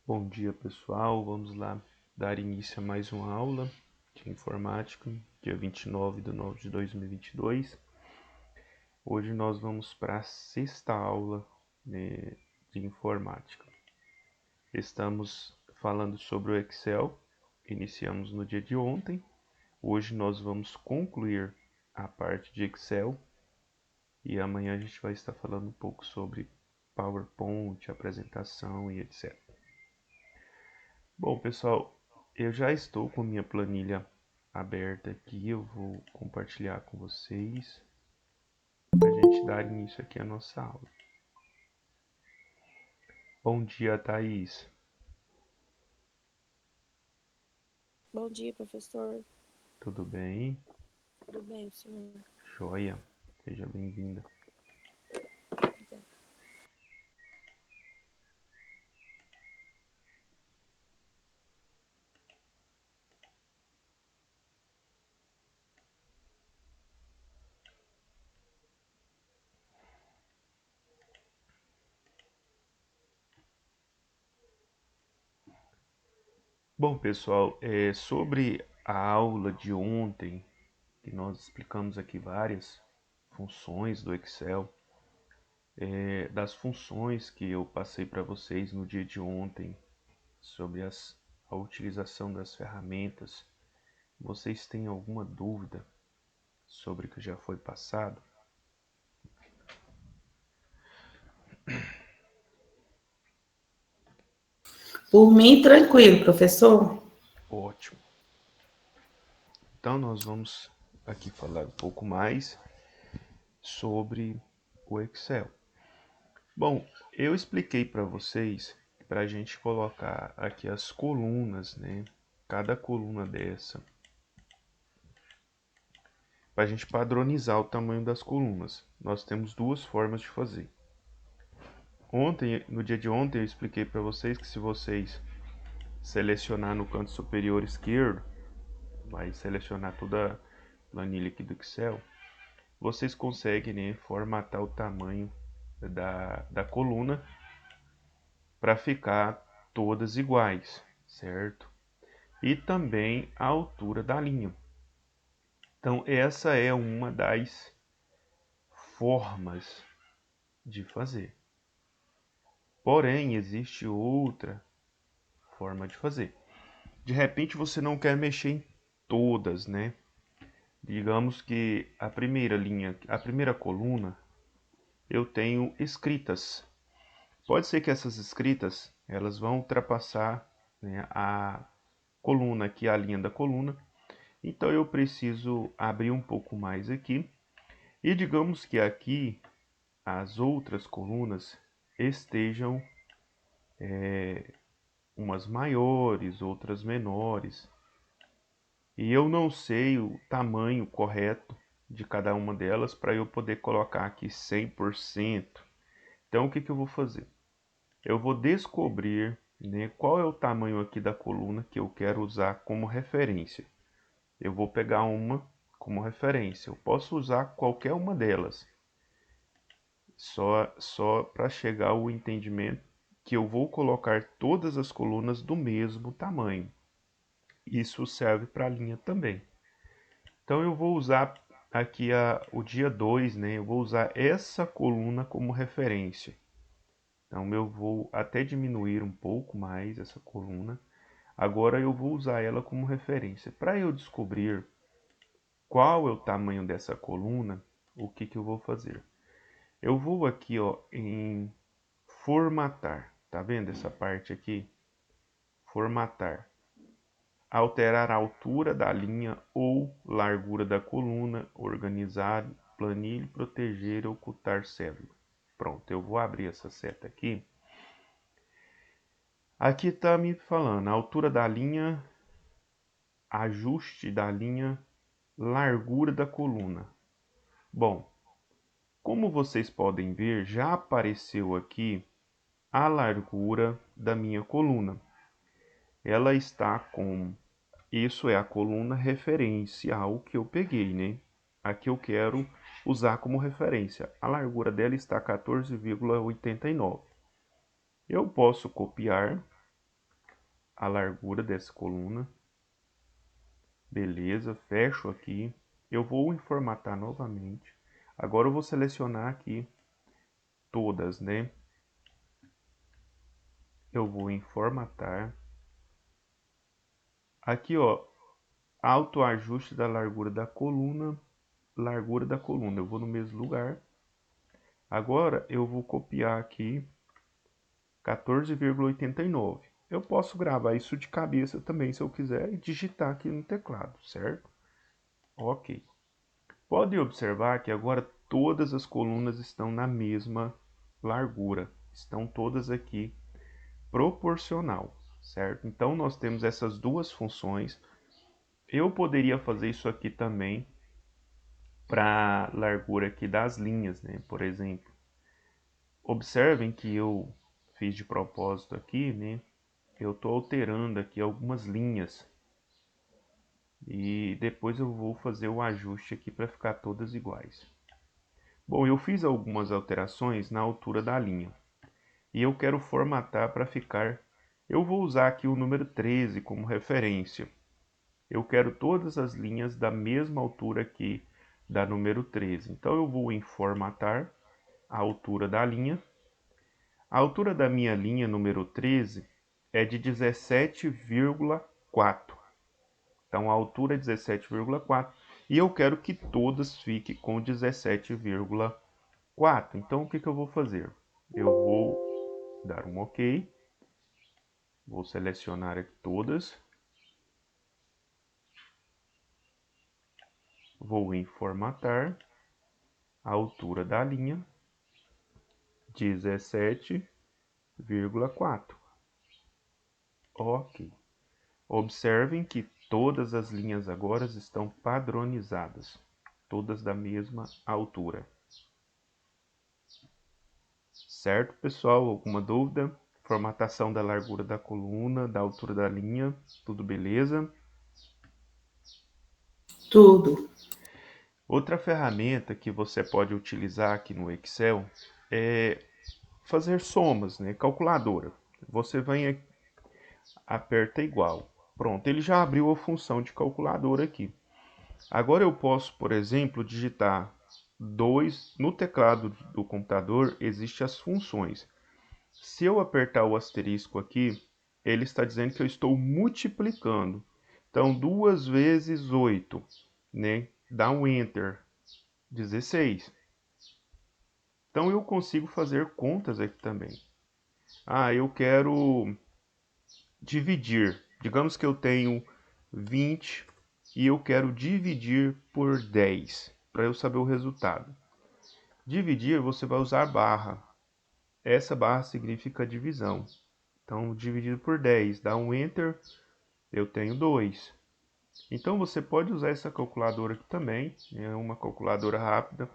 Bom dia, pessoal. Vamos lá dar início a mais uma aula de informática, dia 29/9/2022. Hoje nós vamos para a sexta aula, né, de informática. Estamos falando sobre o Excel, iniciamos no dia de ontem. Hoje nós vamos concluir a parte de Excel e amanhã a gente vai estar falando um pouco sobre PowerPoint, apresentação e etc. Bom, pessoal, eu já estou com minha planilha aberta aqui, eu vou compartilhar com vocês para a gente dar início aqui à nossa aula. Bom dia, Thaís. Bom dia, professor. Tudo bem? Tudo bem, senhor? Joia. Seja bem-vinda. Obrigada. Bom, pessoal, sobre a aula de ontem, que nós explicamos aqui várias funções do Excel, das funções que eu passei para vocês no dia de ontem, sobre a utilização das ferramentas. Vocês têm alguma dúvida sobre o que já foi passado? Por mim, tranquilo, professor. Ótimo. Então nós vamos aqui falar um pouco mais sobre o Excel. Bom, eu expliquei para vocês para a gente colocar aqui as colunas, né? Cada coluna dessa, para a gente padronizar o tamanho das colunas. Nós temos duas formas de fazer. No dia de ontem, eu expliquei para vocês que se vocês selecionar no canto superior esquerdo, vai selecionar toda a planilha aqui do Excel, vocês conseguem, né, formatar o tamanho da coluna para ficar todas iguais, certo? E também a altura da linha. Então essa é uma das formas de fazer. Porém, existe outra forma de fazer. De repente você não quer mexer em todas, né? Digamos que a primeira linha, a primeira coluna, eu tenho escritas. Pode ser que essas escritas elas vão ultrapassar, né, a coluna aqui, a linha da coluna. Então eu preciso abrir um pouco mais aqui. E digamos que aqui as outras colunas estejam umas maiores, outras menores. E eu não sei o tamanho correto de cada uma delas para eu poder colocar aqui 100%. Então o que eu vou fazer? Eu vou descobrir, né, qual é o tamanho aqui da coluna que eu quero usar como referência. Eu vou pegar uma como referência. Eu posso usar qualquer uma delas. Só para chegar ao entendimento que eu vou colocar todas as colunas do mesmo tamanho. Isso serve para a linha também. Então eu vou usar aqui o dia 2, né? Eu vou usar essa coluna como referência. Então eu vou até diminuir um pouco mais essa coluna. Agora eu vou usar ela como referência. Para eu descobrir qual é o tamanho dessa coluna, o que eu vou fazer? Eu vou aqui, ó, em formatar. Tá vendo essa parte aqui? Formatar. Alterar a altura da linha ou largura da coluna, organizar planilha, proteger e ocultar célula. Pronto, eu vou abrir essa seta aqui. Aqui está me falando a altura da linha, ajuste da linha, largura da coluna. Bom, como vocês podem ver, já apareceu aqui a largura da minha coluna. Ela está com... Isso é a coluna referencial que eu peguei, né? A que eu quero usar como referência. A largura dela está 14,89. Eu posso copiar a largura dessa coluna. Beleza, fecho aqui. Eu vou formatar novamente. Agora eu vou selecionar aqui todas, né? Eu vou em formatar. Aqui, ó, autoajuste da largura da coluna, largura da coluna. Eu vou no mesmo lugar. Agora eu vou copiar aqui 14,89. Eu posso gravar isso de cabeça também, se eu quiser, e digitar aqui no teclado, certo? Ok. Pode observar que agora todas as colunas estão na mesma largura. Estão todas aqui proporcional, certo? Então, nós temos essas duas funções. Eu poderia fazer isso aqui também para a largura aqui das linhas, né? Por exemplo, observem que eu fiz de propósito aqui, né? Eu estou alterando aqui algumas linhas e depois eu vou fazer o ajuste aqui para ficar todas iguais. Bom, eu fiz algumas alterações na altura da linha e eu quero formatar para ficar. Eu vou usar aqui o número 13 como referência. Eu quero todas as linhas da mesma altura aqui da número 13. Então eu vou em formatar a altura da linha. A altura da minha linha número 13 é de 17,4. Então a altura é 17,4 e eu quero que todas fiquem com 17,4. Então o que eu vou fazer? Eu vou dar um OK. Vou selecionar aqui todas. Vou em formatar a altura da linha 17,4. Ok. Observem que todas as linhas agora estão padronizadas, todas da mesma altura. Certo, pessoal? Alguma dúvida? Formatação da largura da coluna, da altura da linha, tudo beleza? Tudo. Outra ferramenta que você pode utilizar aqui no Excel é fazer somas, né? Calculadora. Você vem aqui, aperta igual. Pronto, ele já abriu a função de calculadora aqui. Agora eu posso, por exemplo, digitar 2 no teclado do computador, existem as funções. Se eu apertar o asterisco aqui, ele está dizendo que eu estou multiplicando. Então, 2 vezes 8, né? Dá um Enter, 16. Então, eu consigo fazer contas aqui também. Ah, eu quero dividir. Digamos que eu tenho 20 e eu quero dividir por 10, para eu saber o resultado. Dividir, você vai usar barra. Essa barra significa divisão. Então, dividido por 10, dá um Enter, eu tenho 2. Então, você pode usar essa calculadora aqui também, é uma calculadora rápida.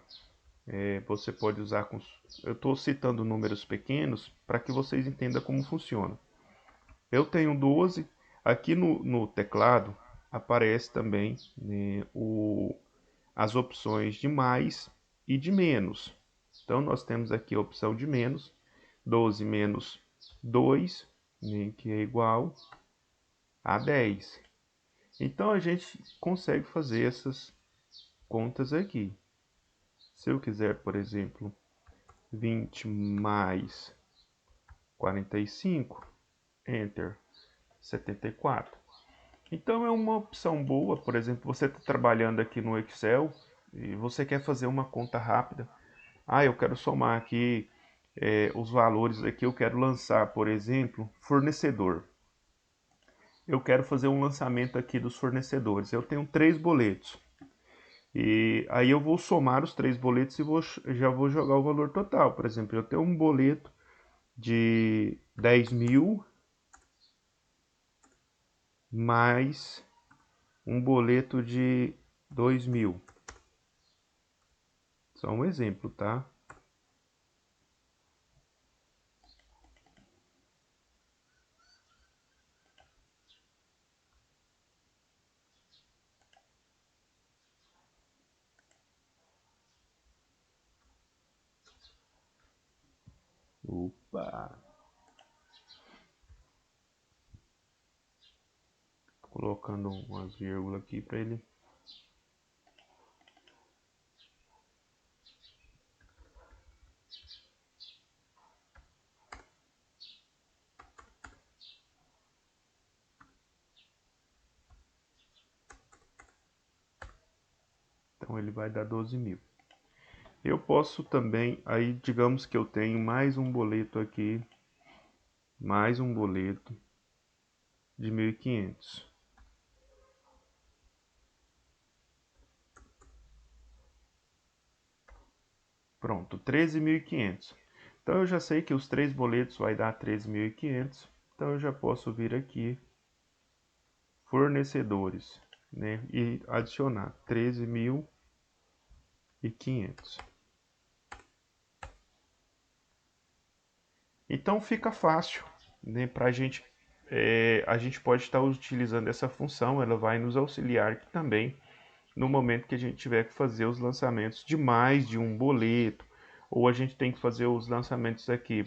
Você pode usar com... Eu estou citando números pequenos para que vocês entendam como funciona. Eu tenho 12. Aqui no teclado aparece também, né, as opções de mais e de menos. Então, nós temos aqui a opção de menos, 12 menos 2, né, que é igual a 10. Então, a gente consegue fazer essas contas aqui. Se eu quiser, por exemplo, 20 mais 45, Enter, 74. Então, é uma opção boa. Por exemplo, você está trabalhando aqui no Excel e você quer fazer uma conta rápida. Ah, eu quero somar aqui os valores aqui, eu quero lançar, por exemplo, fornecedor. Eu quero fazer um lançamento aqui dos fornecedores. Eu tenho 3 boletos. E aí eu vou somar os 3 boletos e já vou jogar o valor total. Por exemplo, eu tenho um boleto de 10.000 mais um boleto de 2.000. Só um exemplo, tá? Opa! colocando umas vírgulas aqui para ele. Então ele vai dar 12.000. Eu posso também, aí digamos que eu tenho mais um boleto aqui, mais um boleto de 1.500. Pronto, 13.500. Então eu já sei que os 3 boletos vai dar 13.500. Então eu já posso vir aqui, fornecedores, né, e adicionar 13.500. Então fica fácil, né, para a gente pode estar utilizando essa função, ela vai nos auxiliar também no momento que a gente tiver que fazer os lançamentos de mais de um boleto, ou a gente tem que fazer os lançamentos aqui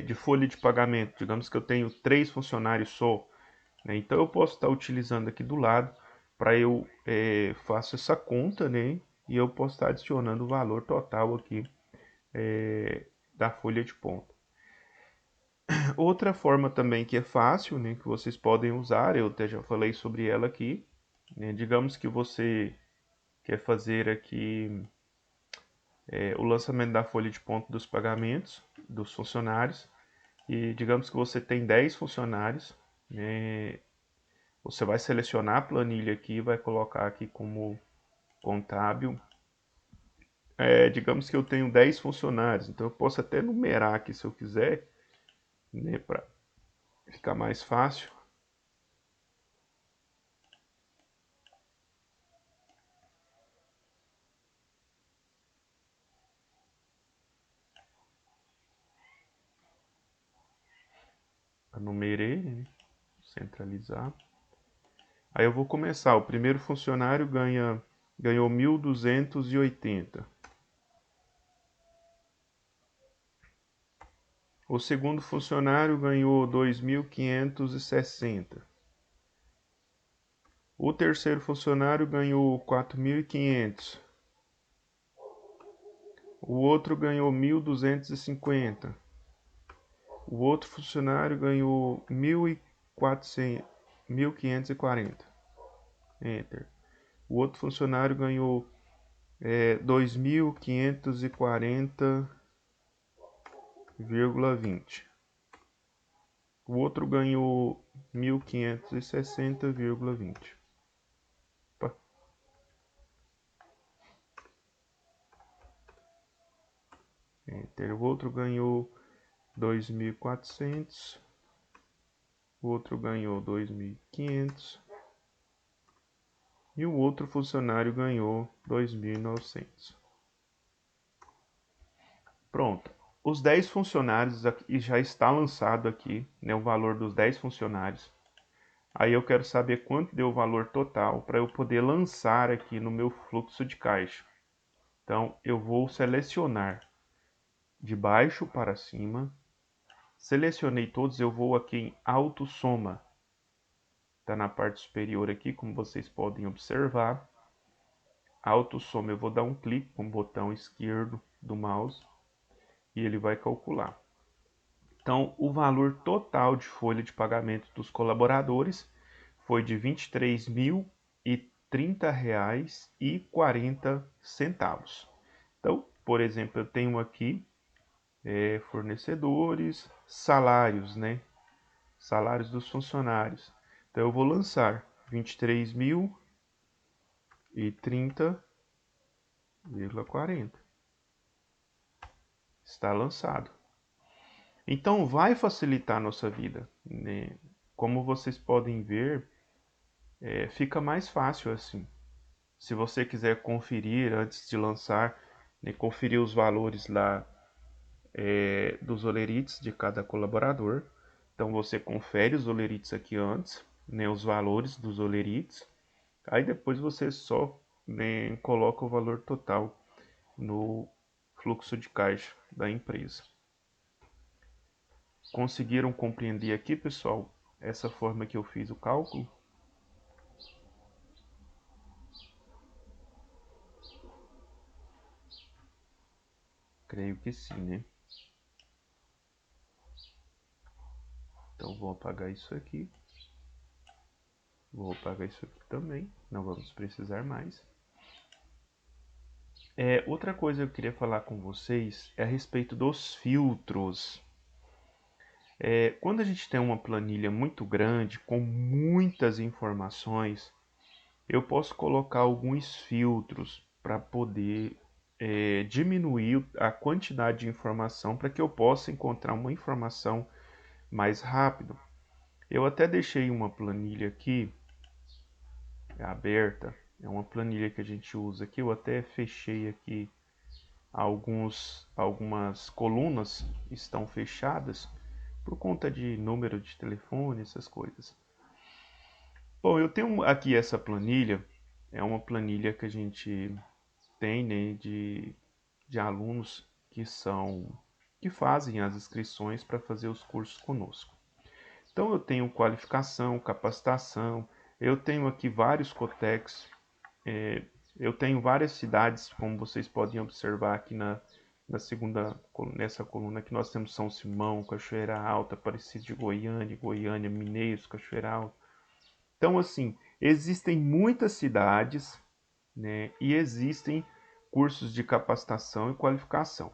de folha de pagamento. Digamos que eu tenho 3 funcionários só, né, então eu posso estar utilizando aqui do lado para eu faço essa conta, né, e eu posso estar adicionando o valor total aqui da folha de ponta. Outra forma também que é fácil, né, que vocês podem usar, eu até já falei sobre ela aqui, né, digamos que você quer fazer aqui o lançamento da folha de ponto dos pagamentos dos funcionários, e digamos que você tem 10 funcionários, né, você vai selecionar a planilha aqui, vai colocar aqui como contábil, digamos que eu tenho 10 funcionários, então eu posso até numerar aqui se eu quiser, né, para ficar mais fácil. Numerei, né? Centralizar. Aí eu vou começar. O primeiro funcionário ganhou 1.280. O segundo funcionário ganhou 2.560. O terceiro funcionário ganhou 4.500. O outro ganhou 1.250. O outro funcionário ganhou 1.540. Enter. O outro funcionário ganhou 2.540,20. O outro ganhou 1.560,20. Enter. O outro ganhou 2.400. O outro ganhou 2.500. E o outro funcionário ganhou 2.900. Pronto. Os 10 funcionários aqui já está lançado aqui, né, o valor dos 10 funcionários. Aí eu quero saber quanto deu o valor total para eu poder lançar aqui no meu fluxo de caixa. Então eu vou selecionar de baixo para cima. Selecionei todos, eu vou aqui em auto soma. Está na parte superior aqui, como vocês podem observar. Auto soma, eu vou dar um clique com o botão esquerdo do mouse e ele vai calcular. Então, o valor total de folha de pagamento dos colaboradores foi de R$ 23.030,40. Então, por exemplo, eu tenho aqui fornecedores, salários, né? Salários dos funcionários. Então, eu vou lançar 23.030,40. Está lançado. Então vai facilitar a nossa vida, né? Como vocês podem ver, fica mais fácil assim. Se você quiser conferir antes de lançar, né, conferir os valores lá dos olerites de cada colaborador. Então você confere os olerites aqui antes, né, os valores dos olerites. Aí depois você só, né, coloca o valor total no fluxo de caixa da empresa. Conseguiram compreender aqui, pessoal? essa forma que eu fiz o cálculo? Creio que sim, né? Então vou apagar isso aqui. Vou apagar isso aqui também. Não vamos precisar mais. Outra coisa que eu queria falar com vocês é a respeito dos filtros. Quando a gente tem uma planilha muito grande, com muitas informações, eu posso colocar alguns filtros para poder diminuir a quantidade de informação para que eu possa encontrar uma informação mais rápido. Eu até deixei uma planilha aqui aberta, é uma planilha que a gente usa aqui, eu até fechei aqui algumas colunas estão fechadas por conta de número de telefone, essas coisas. Bom, eu tenho aqui essa planilha, é uma planilha que a gente tem, né, de alunos que fazem as inscrições para fazer os cursos conosco. Então eu tenho qualificação, capacitação, eu tenho aqui vários cotex, eu tenho várias cidades, como vocês podem observar aqui nessa coluna que nós temos São Simão, Cachoeira Alta, Aparecida de Goiânia, Mineiros, Cachoeira Alta. Então assim, existem muitas cidades, né, e existem cursos de capacitação e qualificação.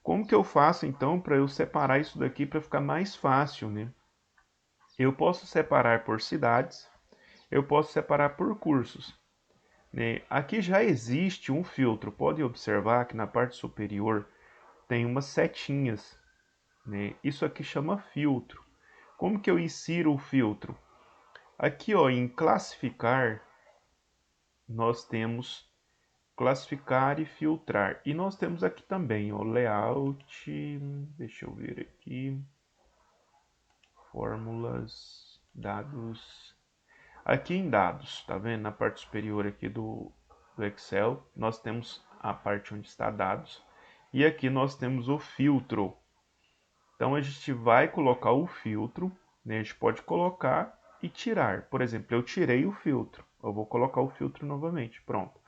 Como que eu faço então para eu separar isso daqui para ficar mais fácil, né? Eu posso separar por cidades, eu posso separar por cursos, né? Aqui já existe um filtro, pode observar que na parte superior tem umas setinhas, né? Isso aqui chama filtro. Como que eu insiro o filtro? Aqui, ó, em classificar, nós temos classificar e filtrar. E nós temos aqui também, ó, layout, deixa eu ver aqui, fórmulas, dados. Aqui em dados, tá vendo? Na parte superior aqui do Excel, nós temos a parte onde está dados. E aqui nós temos o filtro. Então a gente vai colocar o filtro, né? A gente pode colocar e tirar. Por exemplo, eu tirei o filtro. Eu vou colocar o filtro novamente. Pronto.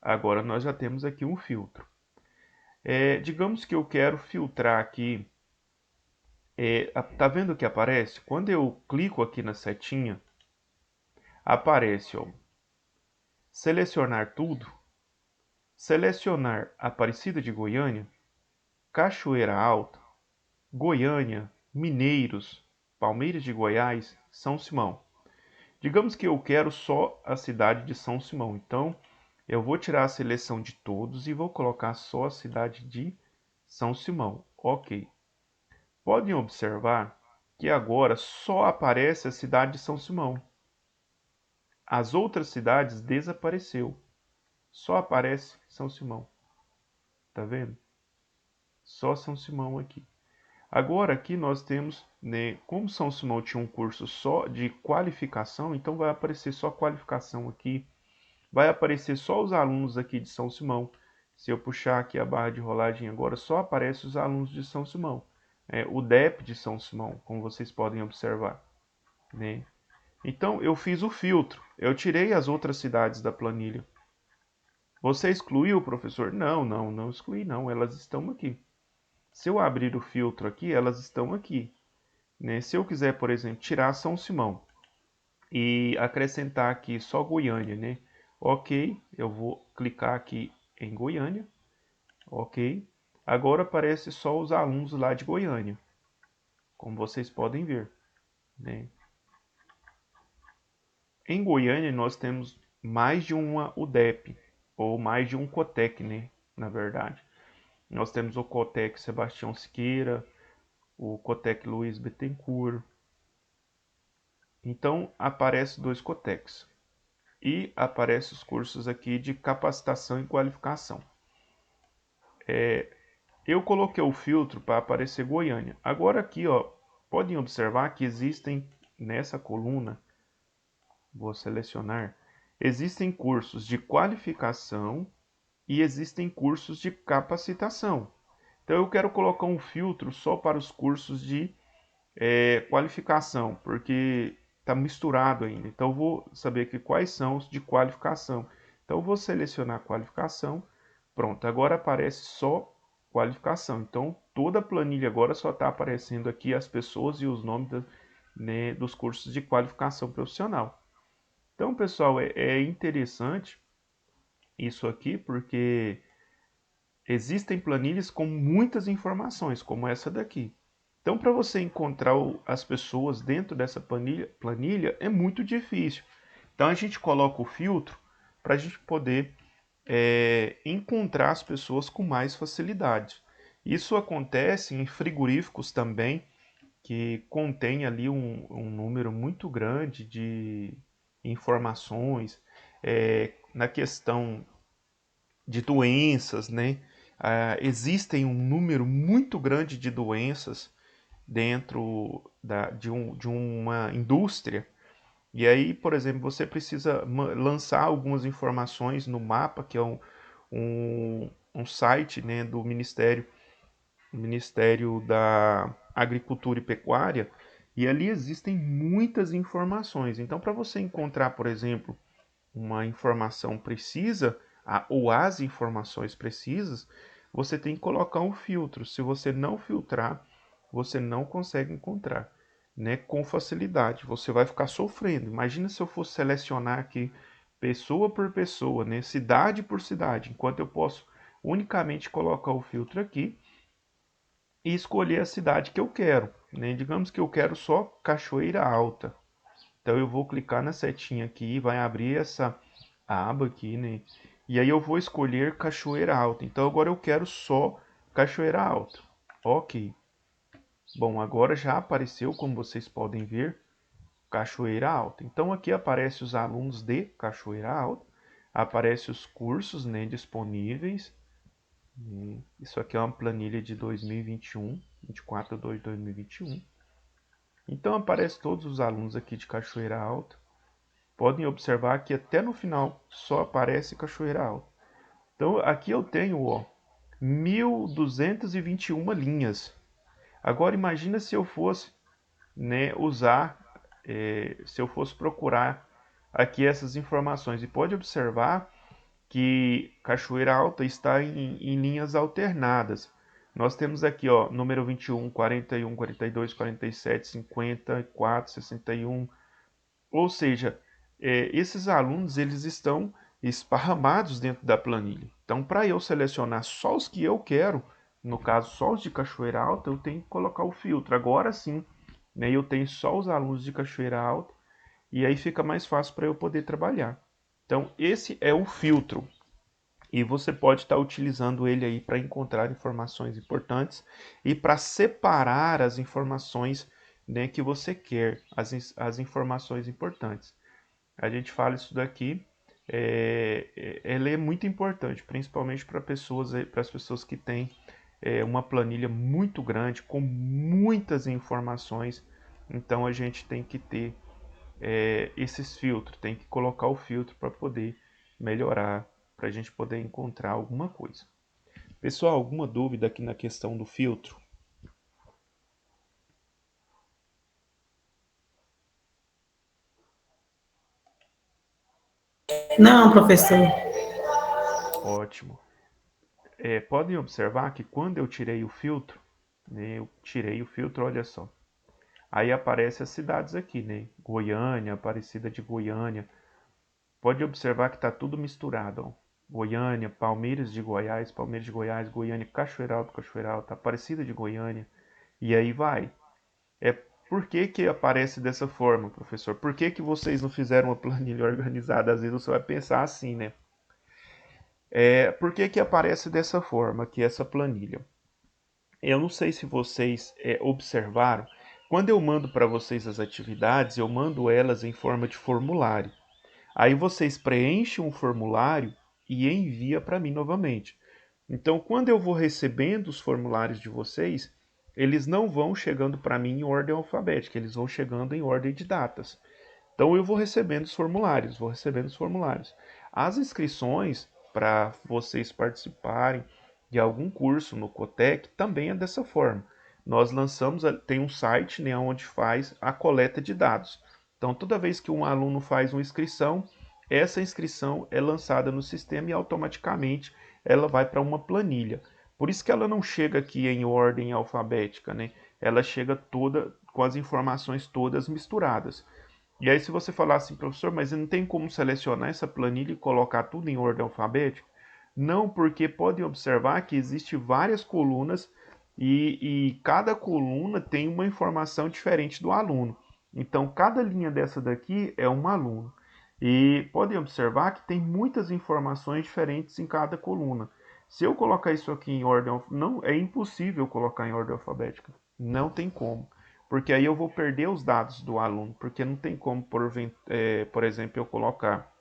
Agora nós já temos aqui um filtro. Digamos que eu quero filtrar aqui. Tá vendo o que aparece? Quando eu clico aqui na setinha, aparece, ó, selecionar tudo, selecionar Aparecida de Goiânia, Cachoeira Alta, Goiânia, Mineiros, Palmeiras de Goiás, São Simão. Digamos que eu quero só a cidade de São Simão, então eu vou tirar a seleção de todos e vou colocar só a cidade de São Simão. Ok. Podem observar que agora só aparece a cidade de São Simão. As outras cidades desapareceu. Só aparece São Simão. Tá vendo? Só São Simão aqui. Agora aqui nós temos, né, como São Simão tinha um curso só de qualificação, então vai aparecer só qualificação aqui. Vai aparecer só os alunos aqui de São Simão. Se eu puxar aqui a barra de rolagem agora, só aparece os alunos de São Simão. O DEP de São Simão, como vocês podem observar, né? Então eu fiz o filtro. Eu tirei as outras cidades da planilha. Você excluiu, professor? Não excluí não. Elas estão aqui. Se eu abrir o filtro aqui, elas estão aqui, né? Se eu quiser, por exemplo, tirar São Simão e acrescentar aqui só Goiânia, né? Ok, eu vou clicar aqui em Goiânia. Ok. Agora aparece só os alunos lá de Goiânia, como vocês podem ver, né? Em Goiânia nós temos mais de uma UDEP, ou mais de um COTEC, né? Na verdade. Nós temos o COTEC Sebastião Siqueira, o COTEC Luiz Bittencourt. Então aparece dois COTECs. E aparece os cursos aqui de capacitação e qualificação. Eu coloquei o filtro para aparecer Goiânia. Agora aqui, ó, podem observar que existem nessa coluna, vou selecionar, existem cursos de qualificação e existem cursos de capacitação. Então eu quero colocar um filtro só para os cursos de qualificação, porque está misturado ainda. Então eu vou saber aqui quais são os de qualificação. Então eu vou selecionar qualificação. Pronto, agora aparece só qualificação. Então toda a planilha agora só está aparecendo aqui as pessoas e os nomes né, dos cursos de qualificação profissional. Então, pessoal, é interessante isso aqui porque existem planilhas com muitas informações, como essa daqui. Então, para você encontrar as pessoas dentro dessa planilha é muito difícil. Então, a gente coloca o filtro para a gente poder encontrar as pessoas com mais facilidade. Isso acontece em frigoríficos também, que contém ali um número muito grande de informações na questão de doenças, né? Existem um número muito grande de doenças dentro de uma indústria. E aí, por exemplo, você precisa lançar algumas informações no mapa, que é um site, né, do Ministério da Agricultura e Pecuária, e ali existem muitas informações. Então, para você encontrar, por exemplo, uma informação precisa, ou as informações precisas, você tem que colocar um filtro. Se você não filtrar, você não consegue encontrar, né, com facilidade. Você vai ficar sofrendo. Imagina se eu fosse selecionar aqui pessoa por pessoa, né, cidade por cidade, enquanto eu posso unicamente colocar o filtro aqui e escolher a cidade que eu quero, né? Digamos que eu quero só Cachoeira Alta. Então eu vou clicar na setinha aqui, vai abrir essa aba aqui, né? E aí eu vou escolher Cachoeira Alta. Então agora eu quero só Cachoeira Alta. Ok. Bom, agora já apareceu, como vocês podem ver, Cachoeira Alta. Então aqui aparece os alunos de Cachoeira Alta, aparece os cursos, né, disponíveis. Isso aqui é uma planilha de 2021, 24/2 de 2021. Então aparece todos os alunos aqui de Cachoeira Alta. Podem observar que até no final só aparece Cachoeira Alta. Então aqui eu tenho, ó, 1.221 linhas. Agora imagina se eu fosse, né, se eu fosse procurar aqui essas informações. E pode observar que Cachoeira Alta está em linhas alternadas. Nós temos aqui, ó, número 21, 41, 42, 47, 54, 61. Ou seja, esses alunos eles estão esparramados dentro da planilha. Então, para eu selecionar só os que eu quero, no caso só os de Cachoeira Alta, eu tenho que colocar o filtro. Agora sim, né, eu tenho só os alunos de Cachoeira Alta e aí fica mais fácil para eu poder trabalhar. Então, esse é o filtro. E você pode estar utilizando ele aí para encontrar informações importantes e para separar as informações, né, que você quer, as informações importantes. A gente fala isso daqui, ela é muito importante, principalmente para as pessoas que têm uma planilha muito grande, com muitas informações. Então a gente tem que ter esses filtros, tem que colocar o filtro para poder melhorar, para a gente poder encontrar alguma coisa. Pessoal, alguma dúvida aqui na questão do filtro? Não, professor. Ótimo. Podem observar que quando eu tirei o filtro, né, eu tirei o filtro, olha só. Aí aparecem as cidades aqui, né? Goiânia, Aparecida de Goiânia. Pode observar que está tudo misturado, ó. Goiânia, Palmeiras de Goiás, Goiânia, Cachoeira Alto, Aparecida de Goiânia. E aí vai. Por que que aparece dessa forma, professor? Por que que vocês não fizeram uma planilha organizada? Às vezes você vai pensar assim, né? Por que que aparece dessa forma aqui essa planilha? Eu não sei se vocês observaram. Quando eu mando para vocês as atividades, eu mando elas em forma de formulário. Aí vocês preenchem um formulário e envia para mim novamente. Então, quando eu vou recebendo os formulários de vocês, eles não vão chegando para mim em ordem alfabética, eles vão chegando em ordem de datas. Então, eu vou recebendo os formulários, As inscrições para vocês participarem de algum curso no Cotec também é dessa forma. nós lançamos, tem um site, né, onde faz a coleta de dados. Então, toda vez que um aluno faz uma inscrição, essa inscrição é lançada no sistema e automaticamente ela vai para uma planilha. Por isso que ela não chega aqui em ordem alfabética, né? Ela chega toda com as informações todas misturadas. E aí, se você falar assim, professor, mas não tem como selecionar essa planilha e colocar tudo em ordem alfabética? Não, porque podem observar que existe várias colunas e cada coluna tem uma informação diferente do aluno. Então, cada linha dessa daqui é um aluno. E podem observar que tem muitas informações diferentes em cada coluna. Se eu colocar isso aqui em ordem, não é impossível colocar em ordem alfabética. Não tem como. Porque aí eu vou perder os dados do aluno. Porque não tem como, por exemplo, eu colocar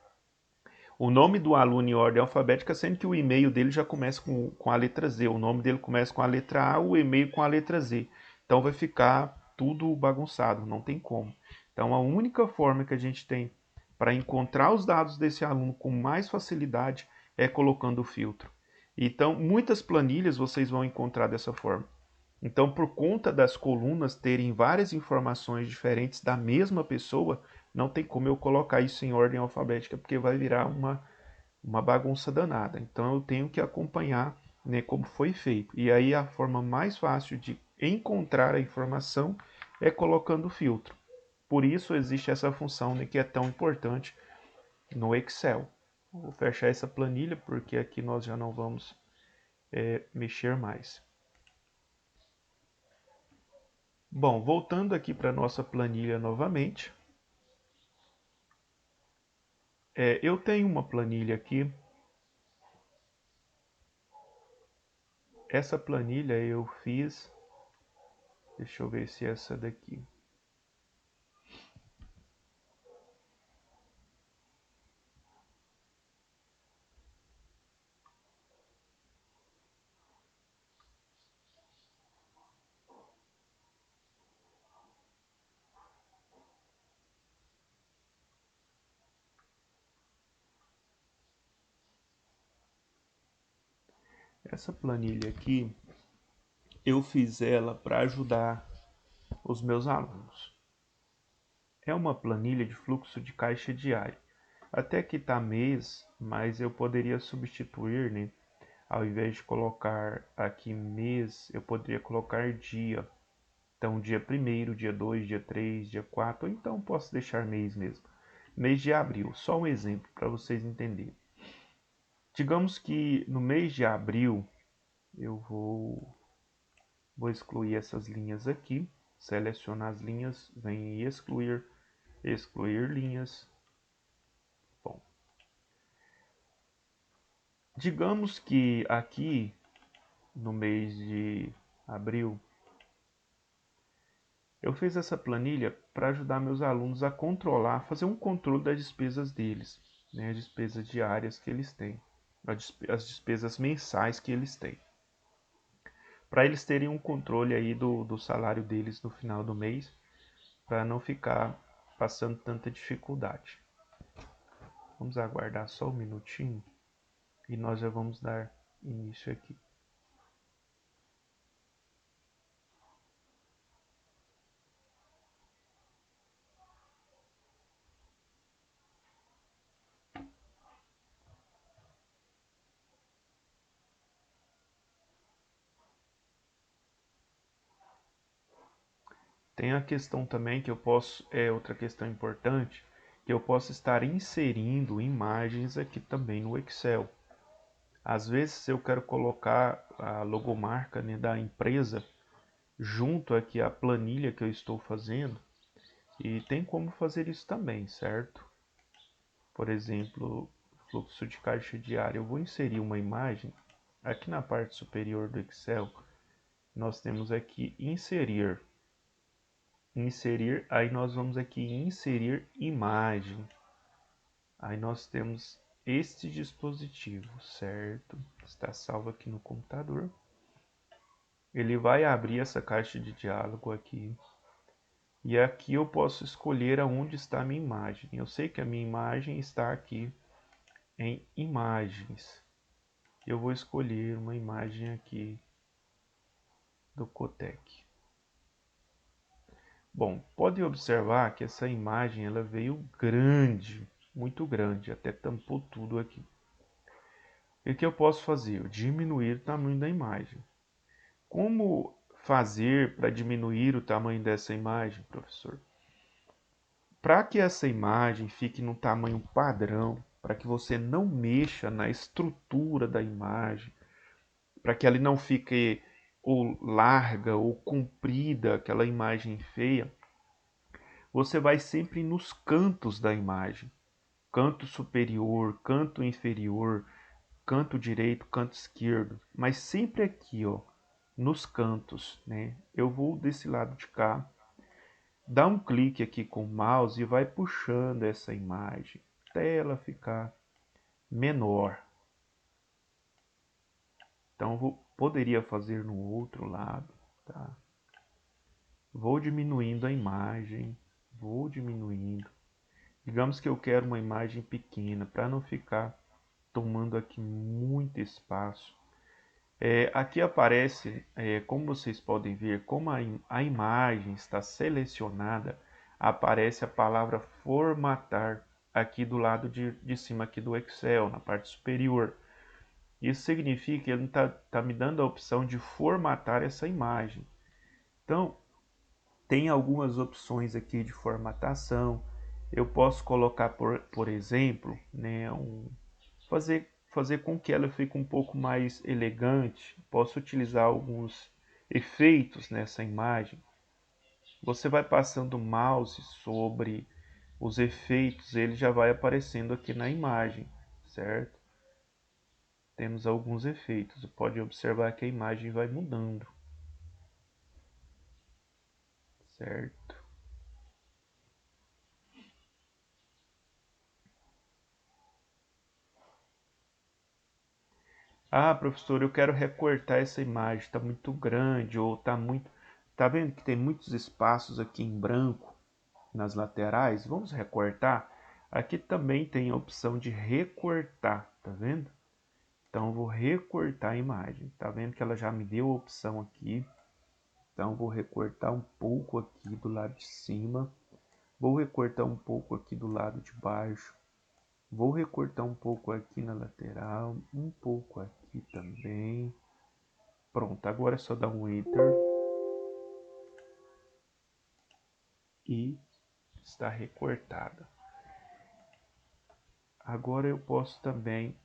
o nome do aluno em ordem alfabética, sendo que o e-mail dele já começa com a letra Z. O nome dele começa com a letra A, o e-mail com a letra Z. Então vai ficar tudo bagunçado, não tem como. Então a única forma que a gente tem para encontrar os dados desse aluno com mais facilidade é colocando o filtro. Então muitas planilhas vocês vão encontrar dessa forma. Então, por conta das colunas terem várias informações diferentes da mesma pessoa, não tem como eu colocar isso em ordem alfabética, porque vai virar uma bagunça danada. Então, eu tenho que acompanhar, né, como foi feito. E aí, a forma mais fácil de encontrar a informação é colocando o filtro. Por isso, existe essa função, né, que é tão importante no Excel. Vou fechar essa planilha, porque aqui nós já não vamos mexer mais. Bom, voltando aqui para a nossa planilha novamente, eu tenho uma planilha aqui. Essa planilha eu fiz, deixa eu ver se é essa daqui. Essa planilha aqui, eu fiz ela para ajudar os meus alunos. É uma planilha de fluxo de caixa diário. Até que está mês, mas eu poderia substituir, né? Ao invés de colocar aqui mês, eu poderia colocar dia. Então, dia 1º, dia 2, dia 3, dia 4, ou então posso deixar mês mesmo. Mês de abril, só um exemplo para vocês entenderem. Digamos que no mês de abril, eu vou excluir essas linhas aqui, selecionar as linhas, vem em excluir, excluir linhas. Bom, digamos que aqui no mês de abril, eu fiz essa planilha para ajudar meus alunos a controlar, fazer um controle das despesas deles, né, as despesas diárias que eles têm, as despesas mensais que eles têm. Para eles terem um controle aí do salário deles no final do mês, para não ficar passando tanta dificuldade. Vamos aguardar só um minutinho e nós já vamos dar início aqui. Tem a questão também que eu posso, outra questão importante, que eu posso estar inserindo imagens aqui também no Excel. Às vezes eu quero colocar a logomarca, né, da empresa junto aqui à planilha que eu estou fazendo e tem como fazer isso também, certo? Por exemplo, fluxo de caixa diário. Eu vou inserir uma imagem aqui na parte superior do Excel. Nós temos aqui inserir. Inserir, aí nós vamos aqui em inserir imagem. Aí nós temos este dispositivo, certo? Está salvo aqui no computador. Ele vai abrir essa caixa de diálogo aqui. E aqui eu posso escolher aonde está a minha imagem. Eu sei que a minha imagem está aqui em imagens. Eu vou escolher uma imagem aqui do Cotec. Bom, pode observar que essa imagem ela veio grande, muito grande, até tampou tudo aqui. E o que eu posso fazer? Eu diminuir o tamanho da imagem. Como fazer para diminuir o tamanho dessa imagem, professor? Para que essa imagem fique no tamanho padrão, para que você não mexa na estrutura da imagem, para que ela não fique ou larga ou comprida, aquela imagem feia, você vai sempre nos cantos da imagem. Canto superior, canto inferior, canto direito, canto esquerdo, mas sempre aqui, ó, nos cantos, né? Eu vou desse lado de cá, dá um clique aqui com o mouse e vai puxando essa imagem até ela ficar menor. Então poderia fazer no outro lado, tá? Vou diminuindo a imagem, vou diminuindo. Digamos que eu quero uma imagem pequena para não ficar tomando aqui muito espaço. Aqui aparece, como vocês podem ver, como a imagem está selecionada, aparece a palavra formatar aqui do lado de cima aqui do Excel, na parte superior. Isso significa que ele está me dando a opção de formatar essa imagem. Então, tem algumas opções aqui de formatação. Eu posso colocar, por exemplo, né, fazer com que ela fique um pouco mais elegante. Posso utilizar alguns efeitos nessa imagem. Você vai passando o mouse sobre os efeitos, ele já vai aparecendo aqui na imagem, certo? Temos alguns efeitos. Pode observar que a imagem vai mudando, certo? Ah, professor, eu quero recortar essa imagem, está muito grande ou está muito... Tá vendo que tem muitos espaços aqui em branco nas laterais? Vamos recortar? Aqui também tem a opção de recortar, tá vendo? Então eu vou recortar a imagem. Tá vendo que ela já me deu a opção aqui? Então eu vou recortar um pouco aqui do lado de cima. Vou recortar um pouco aqui do lado de baixo. Vou recortar um pouco aqui na lateral, um pouco aqui também. Pronto, agora é só dar um Enter e está recortada. Agora eu posso também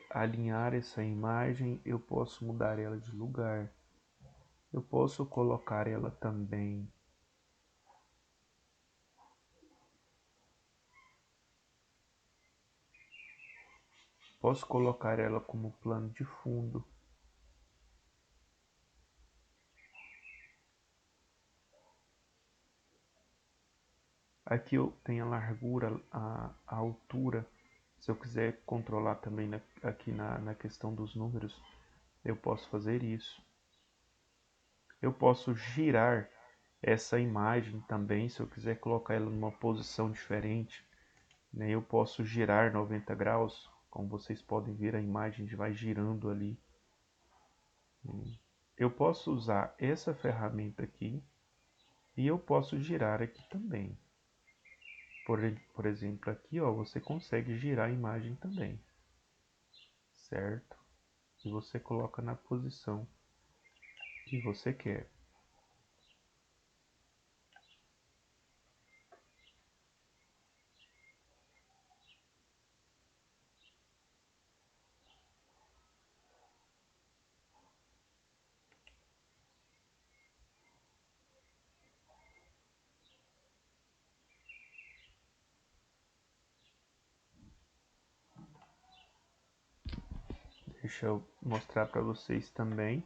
alinhar essa imagem, eu posso mudar ela de lugar. Eu posso colocar ela também. Posso colocar ela como plano de fundo. Aqui eu tenho a largura, a altura. Se eu quiser controlar também aqui na questão dos números, eu posso fazer isso. Eu posso girar essa imagem também, se eu quiser colocar ela numa posição diferente, né? Eu posso girar 90 graus, como vocês podem ver, a imagem vai girando ali. Eu posso usar essa ferramenta aqui e eu posso girar aqui também. Por exemplo, aqui ó, você consegue girar a imagem também, certo? E você coloca na posição que você quer. Deixa eu mostrar para vocês também.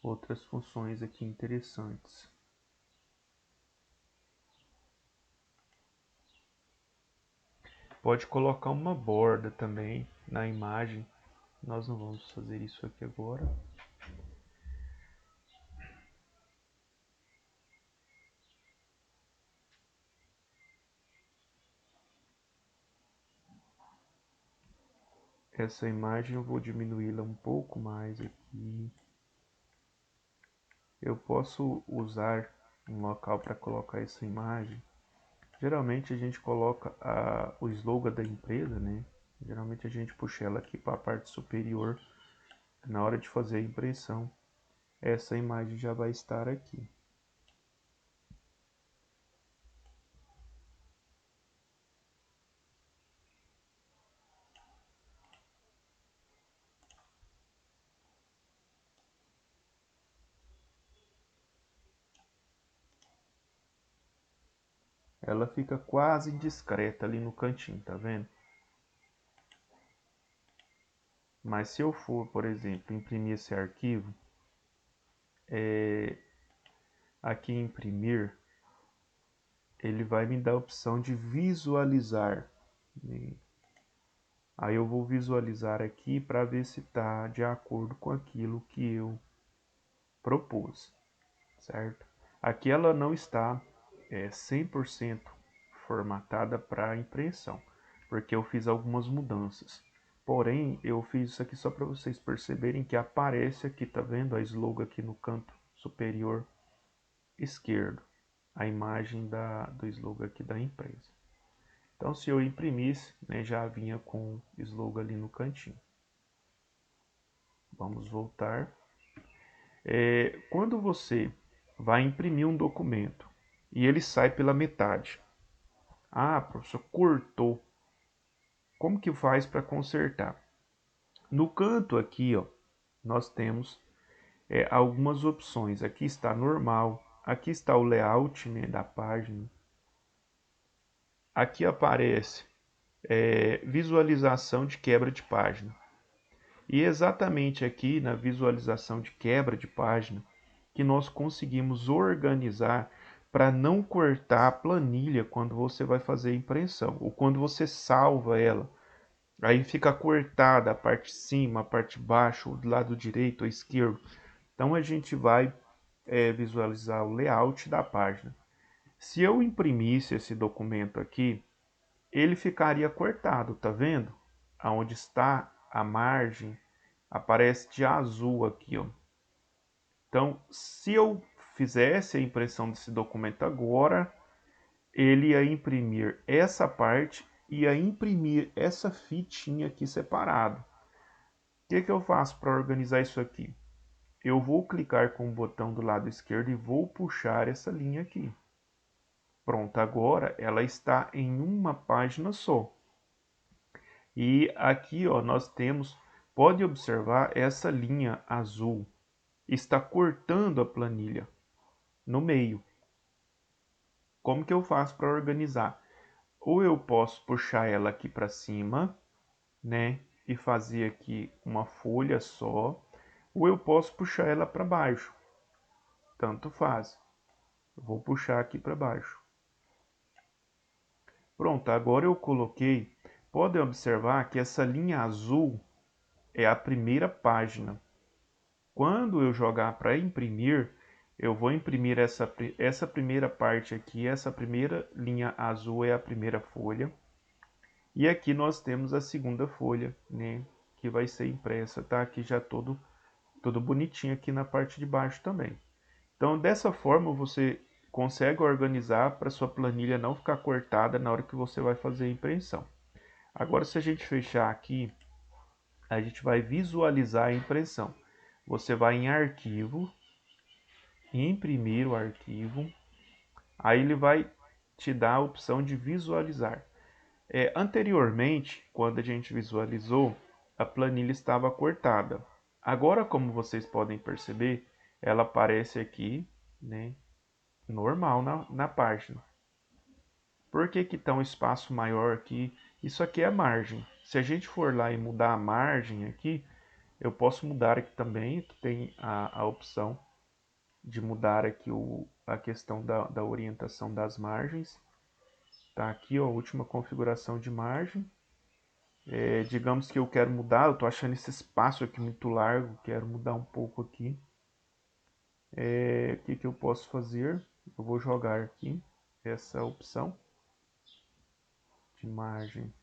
Outras funções aqui interessantes. Pode colocar uma borda também na imagem. Nós não vamos fazer isso aqui agora. essa imagem eu vou diminuí-la um pouco mais aqui. Eu posso usar um local para colocar essa imagem. Geralmente a gente coloca o slogan da empresa, né? Geralmente a gente puxa ela aqui para a parte superior. Na hora de fazer a impressão, essa imagem já vai estar aqui. Ela fica quase discreta ali no cantinho, tá vendo? Mas se eu for, por exemplo, imprimir esse arquivo, aqui em imprimir, ele vai me dar a opção de visualizar. Aí eu vou visualizar aqui para ver se está de acordo com aquilo que eu propus, certo? Aqui ela não está 100% formatada para impressão, porque eu fiz algumas mudanças. Porém, eu fiz isso aqui só para vocês perceberem que aparece aqui, tá vendo? A slogan aqui no canto superior esquerdo, a imagem do slogan aqui da empresa. Então, se eu imprimisse, né, já vinha com o slogan ali no cantinho. Vamos voltar. Quando você vai imprimir um documento e ele sai pela metade. Ah, professor, cortou. Como que faz para consertar? No canto aqui, ó, nós temos algumas opções. Aqui está normal, aqui está o layout, né, da página. Aqui aparece visualização de quebra de página. E exatamente aqui na visualização de quebra de página que nós conseguimos organizar para não cortar a planilha quando você vai fazer a impressão ou quando você salva ela. Aí fica cortada a parte de cima, a parte de baixo, do lado direito ou esquerdo. Então a gente vai visualizar o layout da página. Se eu imprimisse esse documento aqui, ele ficaria cortado, tá vendo? Aonde está a margem, aparece de azul aqui, ó. Então, se eu fizesse a impressão desse documento agora, ele ia imprimir essa parte e ia imprimir essa fitinha aqui separado. O que eu faço para organizar isso aqui? Eu vou clicar com o botão do lado esquerdo e vou puxar essa linha aqui. Pronto, agora ela está em uma página só. E aqui, ó, nós temos, pode observar essa linha azul. Está cortando a planilha no meio. Como que eu faço para organizar? Ou eu posso puxar ela aqui para cima, né, e fazer aqui uma folha só, ou eu posso puxar ela para baixo. Tanto faz. Eu vou puxar aqui para baixo. Pronto, agora eu coloquei. Podem observar que essa linha azul é a primeira página. Quando eu jogar para imprimir, eu vou imprimir essa primeira parte aqui, essa primeira linha azul é a primeira folha. E aqui nós temos a segunda folha, né, que vai ser impressa, tá? Aqui já todo bonitinho aqui na parte de baixo também. Então, dessa forma você consegue organizar para sua planilha não ficar cortada na hora que você vai fazer a impressão. Agora, se a gente fechar aqui, a gente vai visualizar a impressão. Você vai em arquivo, imprimir o arquivo, aí ele vai te dar a opção de visualizar. Anteriormente, quando a gente visualizou, a planilha estava cortada. Agora, como vocês podem perceber, ela aparece aqui, né, normal na página. Por que que está um espaço maior aqui? Isso aqui é a margem. Se a gente for lá e mudar a margem aqui, eu posso mudar aqui também. Tem a opção de mudar aqui a questão da orientação das margens. Tá aqui, ó, a última configuração de margem. Digamos que eu quero mudar, eu estou achando esse espaço aqui muito largo, quero mudar um pouco aqui. O que eu posso fazer? Eu vou jogar aqui essa opção de margem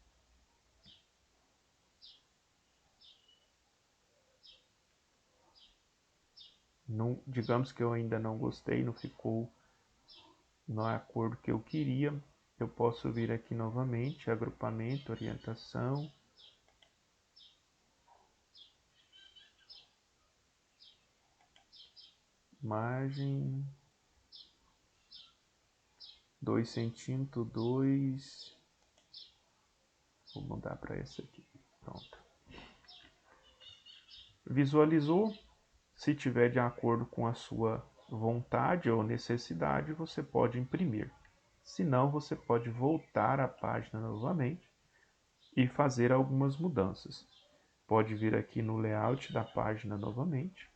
não, digamos que eu ainda não gostei, não ficou no acordo que eu queria, eu posso vir aqui novamente, agrupamento, orientação, margem, 2 centímetros, 2, vou mudar para essa aqui, pronto. Visualizou? Se tiver de acordo com a sua vontade ou necessidade, você pode imprimir. Se não, você pode voltar à página novamente e fazer algumas mudanças. Pode vir aqui no layout da página novamente.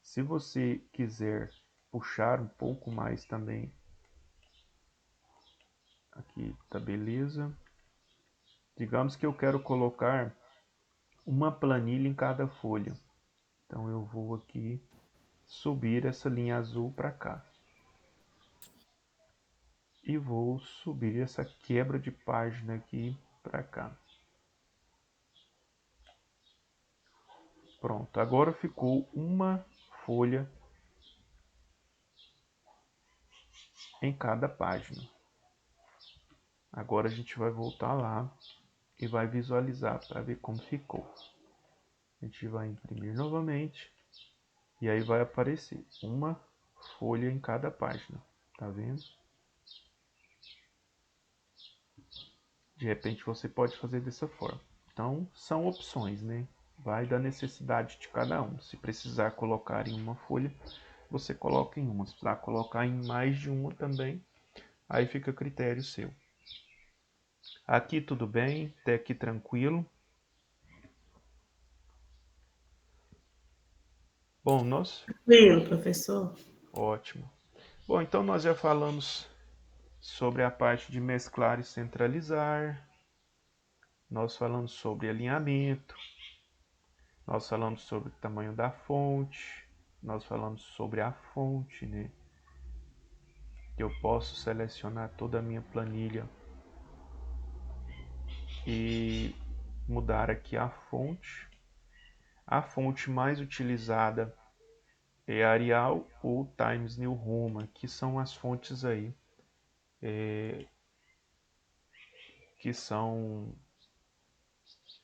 Se você quiser puxar um pouco mais também, aqui tá beleza. Digamos que eu quero colocar uma planilha em cada folha. Então eu vou aqui subir essa linha azul para cá. E vou subir essa quebra de página aqui para cá. Pronto, agora ficou uma folha em cada página. Agora a gente vai voltar lá e vai visualizar para ver como ficou. A gente vai imprimir novamente e aí vai aparecer uma folha em cada página, tá vendo? De repente você pode fazer dessa forma. Então são opções, né? Vai da necessidade de cada um. Se precisar colocar em uma folha, você coloca em uma. Se precisar colocar em mais de uma também, aí fica a critério seu. Aqui tudo bem, até aqui tranquilo. Bom, Tranquilo, professor. ótimo. Bom, então nós já falamos sobre a parte de mesclar e centralizar. Nós falamos sobre alinhamento. Nós falamos sobre o tamanho da fonte. Nós falamos sobre a fonte, né? Que eu posso selecionar toda a minha planilha e mudar aqui a fonte. A fonte mais utilizada é Arial ou Times New Roman, que são as fontes aí que são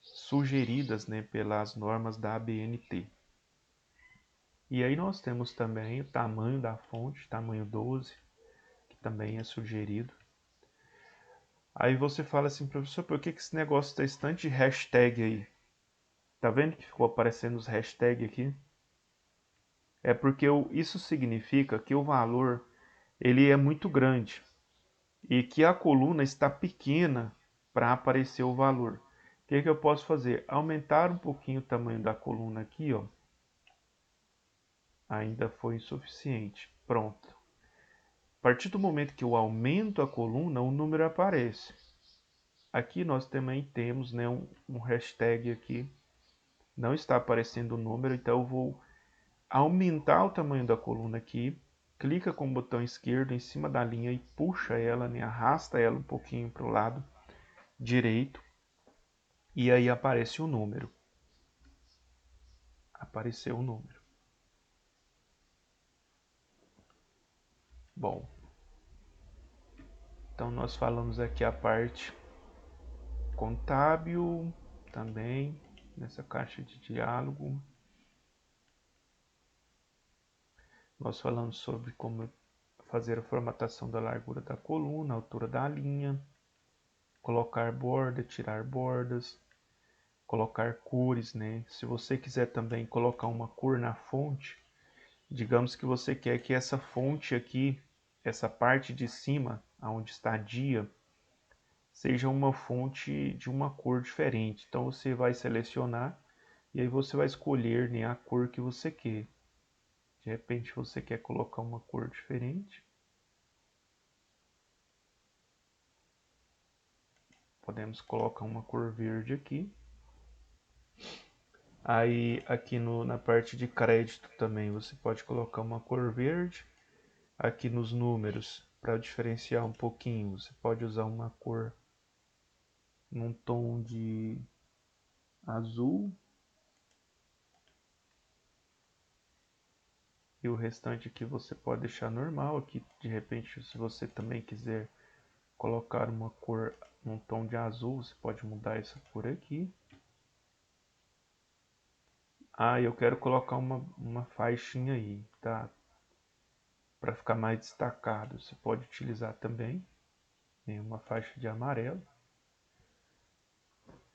sugeridas, né, pelas normas da ABNT. E aí nós temos também o tamanho da fonte, tamanho 12, que também é sugerido. Aí você fala assim, professor, por que esse negócio tem esse tanto de hashtag aí? Tá vendo que ficou aparecendo os hashtags aqui? É porque isso significa que o valor ele é muito grande e que a coluna está pequena para aparecer o valor. O que eu posso fazer? Aumentar um pouquinho o tamanho da coluna aqui, ó. Ainda foi insuficiente. Pronto. A partir do momento que eu aumento a coluna, o número aparece. Aqui nós também temos, né, um hashtag aqui. Não está aparecendo o número, então eu vou aumentar o tamanho da coluna aqui. Clica com o botão esquerdo em cima da linha e puxa ela, né, arrasta ela um pouquinho para o lado direito. E aí aparece o número. Apareceu o número. Bom, então nós falamos aqui a parte contábil também, nessa caixa de diálogo. Nós falamos sobre como fazer a formatação da largura da coluna, a altura da linha, colocar borda, tirar bordas, colocar cores, né? Se você quiser também colocar uma cor na fonte, digamos que você quer que essa fonte aqui, essa parte de cima, onde está dia, seja uma fonte de uma cor diferente. Então você vai selecionar e aí você vai escolher, né, a cor que você quer. De repente você quer colocar uma cor diferente. Podemos colocar uma cor verde aqui. Aí aqui na parte de crédito também você pode colocar uma cor verde. Aqui nos números, para diferenciar um pouquinho, você pode usar uma cor num tom de azul. E o restante aqui você pode deixar normal. Aqui, de repente, se você também quiser colocar uma cor, um tom de azul, você pode mudar essa cor aqui. Ah, eu quero colocar uma faixinha aí, tá? Para ficar mais destacado. Você pode utilizar também, né, uma faixa de amarelo.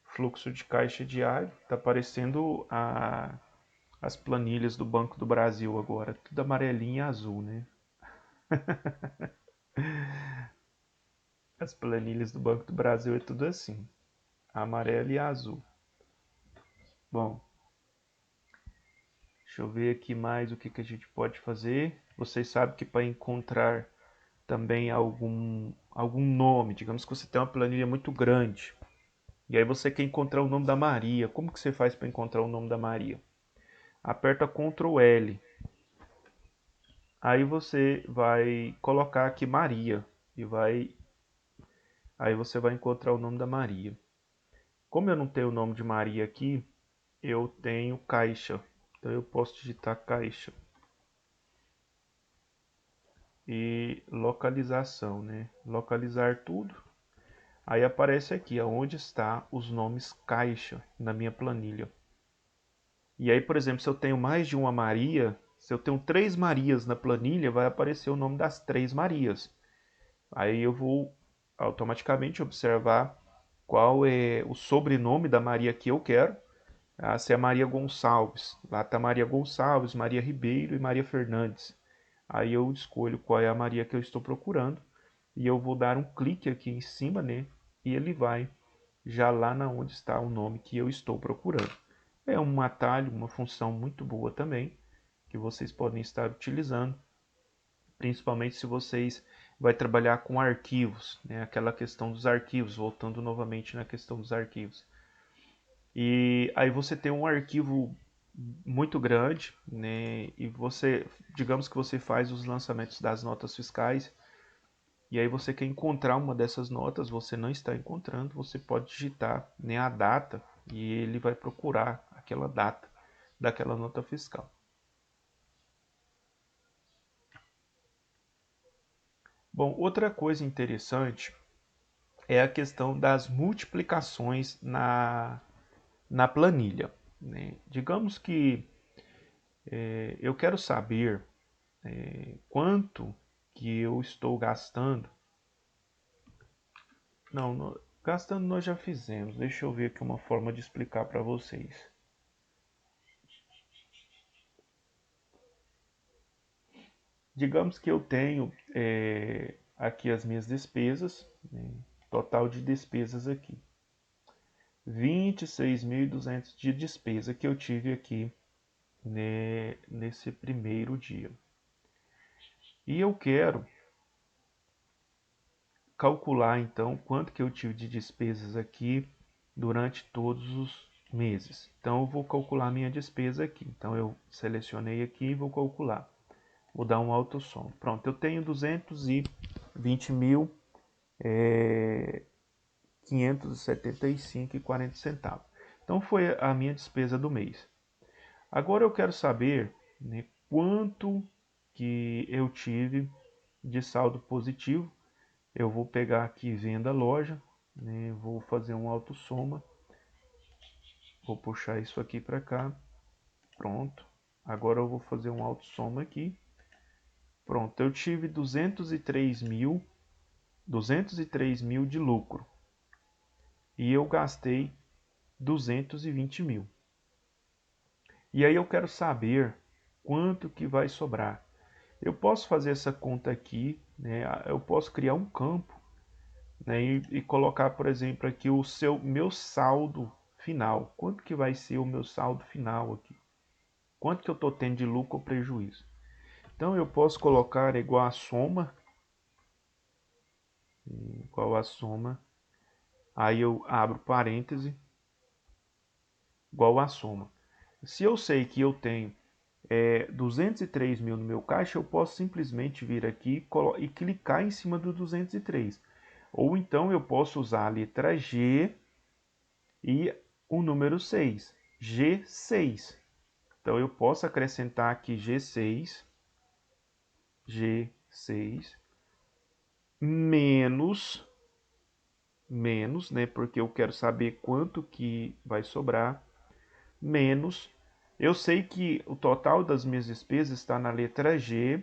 Fluxo de caixa diário. Tá aparecendo as planilhas do Banco do Brasil agora. Tudo amarelinho e azul, né? As planilhas do Banco do Brasil é tudo assim. Amarelo e azul. Bom, deixa eu ver aqui mais o que a gente pode fazer. Vocês sabem que para encontrar também algum nome, digamos que você tem uma planilha muito grande, e aí você quer encontrar o nome da Maria. Como que você faz para encontrar o nome da Maria? Aperta Ctrl L. Aí você vai colocar aqui Maria e aí você vai encontrar o nome da Maria. Como eu não tenho o nome de Maria aqui, eu tenho Caixa. Então eu posso digitar Caixa. E localização, né? Localizar tudo. Aí aparece aqui onde está os nomes Caixa na minha planilha. E aí, por exemplo, se eu tenho mais de uma Maria, se eu tenho 3 Marias na planilha, vai aparecer o nome das 3 Marias. Aí eu vou automaticamente observar qual é o sobrenome da Maria que eu quero. Ah, se é Maria Gonçalves, lá está Maria Gonçalves, Maria Ribeiro e Maria Fernandes. Aí eu escolho qual é a Maria que eu estou procurando e eu vou dar um clique aqui em cima, né? E ele vai já lá na onde está o nome que eu estou procurando. É um atalho, uma função muito boa também, que vocês podem estar utilizando, principalmente se vocês vai trabalhar com arquivos, né? Aquela questão dos arquivos, voltando novamente na questão dos arquivos. E aí você tem um arquivo muito grande, né? E você, digamos que você faz os lançamentos das notas fiscais, e aí você quer encontrar uma dessas notas, você não está encontrando, você pode digitar, né, a data e ele vai procurar aquela data daquela nota fiscal. Bom, outra coisa interessante é a questão das multiplicações na planilha, né? Digamos que eu quero saber quanto que eu estou gastando. Não, gastando nós já fizemos. Deixa eu ver aqui uma forma de explicar para vocês. Digamos que eu tenho aqui as minhas despesas, né? Total de despesas aqui. 26.200 de despesa que eu tive aqui, né, nesse primeiro dia. E eu quero calcular então quanto que eu tive de despesas aqui durante todos os meses. Então eu vou calcular minha despesa aqui. Então eu selecionei aqui e vou calcular. Vou dar um autossom. Pronto, eu tenho 220.575,40 centavos. Então foi a minha despesa do mês. Agora eu quero saber, né, quanto que eu tive de saldo positivo. Eu vou pegar aqui venda loja, né, vou fazer um autossoma. Vou puxar isso aqui para cá. Pronto. Agora eu vou fazer um autossoma aqui. Pronto, eu tive 203 mil de lucro. E eu gastei 220 mil. E aí eu quero saber quanto que vai sobrar. Eu posso fazer essa conta aqui, né? Eu posso criar um campo, né? E colocar, por exemplo, aqui o meu saldo final. Quanto que vai ser o meu saldo final aqui? Quanto que eu estou tendo de lucro ou prejuízo? Então eu posso colocar igual a soma, aí eu abro parêntese, igual a soma. Se eu sei que eu tenho 203 mil no meu caixa, eu posso simplesmente vir aqui e clicar em cima do 203. Ou então eu posso usar a letra G e o número 6, G6. Então eu posso acrescentar aqui G6 G6 menos, né, porque eu quero saber quanto que vai sobrar, menos, eu sei que o total das minhas despesas está na letra G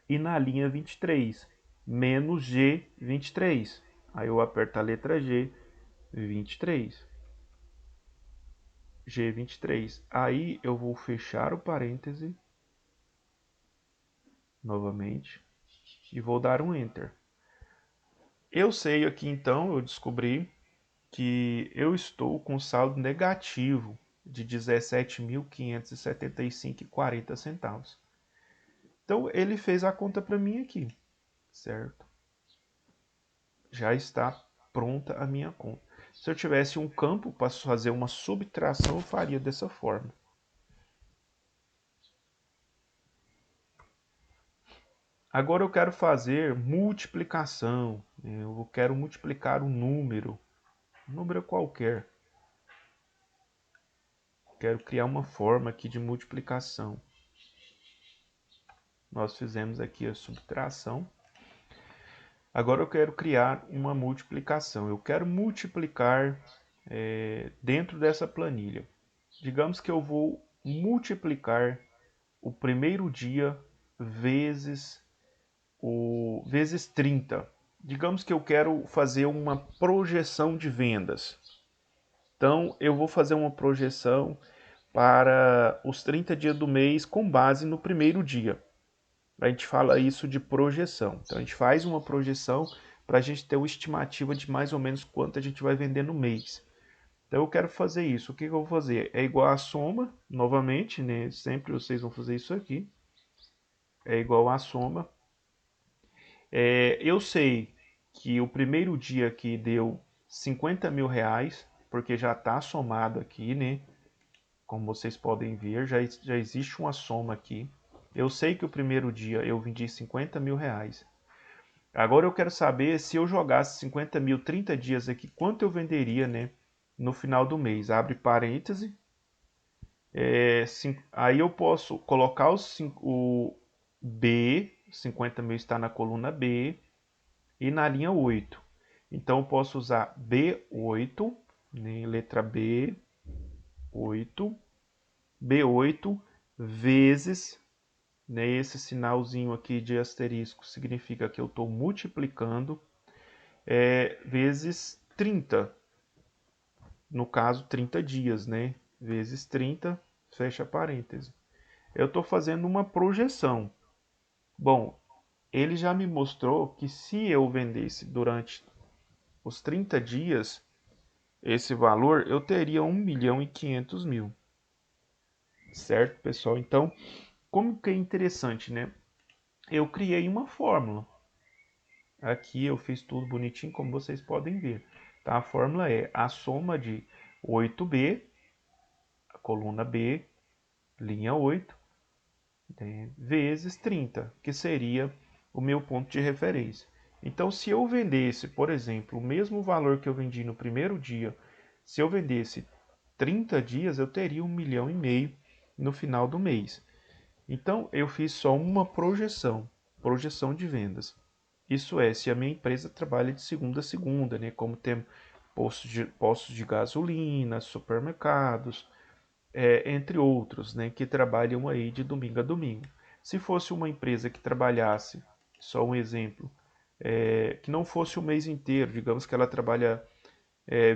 e na linha 23, menos G23. Aí eu aperto a letra G, 23. G23. Aí eu vou fechar o parêntese novamente e vou dar um Enter. Eu sei aqui então, eu descobri que eu estou com saldo negativo de 17.575,40 centavos. Então ele fez a conta para mim aqui, certo? Já está pronta a minha conta. Se eu tivesse um campo para fazer uma subtração, eu faria dessa forma. Agora eu quero fazer multiplicação. Eu quero multiplicar um número qualquer. Quero criar uma forma aqui de multiplicação. Nós fizemos aqui a subtração. Agora eu quero criar uma multiplicação. Eu quero multiplicar dentro dessa planilha. Digamos que eu vou multiplicar o primeiro dia vezes 30. Digamos que eu quero fazer uma projeção de vendas. Então, eu vou fazer uma projeção para os 30 dias do mês com base no primeiro dia. A gente fala isso de projeção. Então, a gente faz uma projeção para a gente ter uma estimativa de mais ou menos quanto a gente vai vender no mês. Então, eu quero fazer isso. O que eu vou fazer? É igual a soma, novamente, né? Sempre vocês vão fazer isso aqui. É igual a soma. Eu sei que o primeiro dia aqui deu 50 mil reais, porque já está somado aqui, né? Como vocês podem ver, já existe uma soma aqui. Eu sei que o primeiro dia eu vendi 50 mil reais. Agora eu quero saber se eu jogasse 50 mil 30 dias aqui, quanto eu venderia, né? No final do mês. Abre parêntese. Aí eu posso colocar o B, 50 mil está na coluna B, e na linha 8. Então eu posso usar B8, né, letra B, 8, B8 vezes, né, esse sinalzinho aqui de asterisco significa que eu estou multiplicando, vezes 30, no caso 30 dias, né, vezes 30, fecha parêntese. Eu estou fazendo uma projeção. Bom, ele já me mostrou que se eu vendesse durante os 30 dias, esse valor, eu teria 1.500.000. Certo, pessoal? Então, como que é interessante, né? Eu criei uma fórmula. Aqui eu fiz tudo bonitinho, como vocês podem ver. Tá? A fórmula é a soma de 8B, a coluna B, linha 8, né, vezes 30, que seria o meu ponto de referência. Então, se eu vendesse, por exemplo, o mesmo valor que eu vendi no primeiro dia, se eu vendesse 30 dias, eu teria 1,5 milhão no final do mês. Então, eu fiz só uma projeção de vendas. Isso é, se a minha empresa trabalha de segunda a segunda, né? Como tem postos de gasolina, supermercados, entre outros, né? Que trabalham aí de domingo a domingo. Se fosse uma empresa que trabalhasse, só um exemplo, que não fosse o mês inteiro, digamos que ela trabalha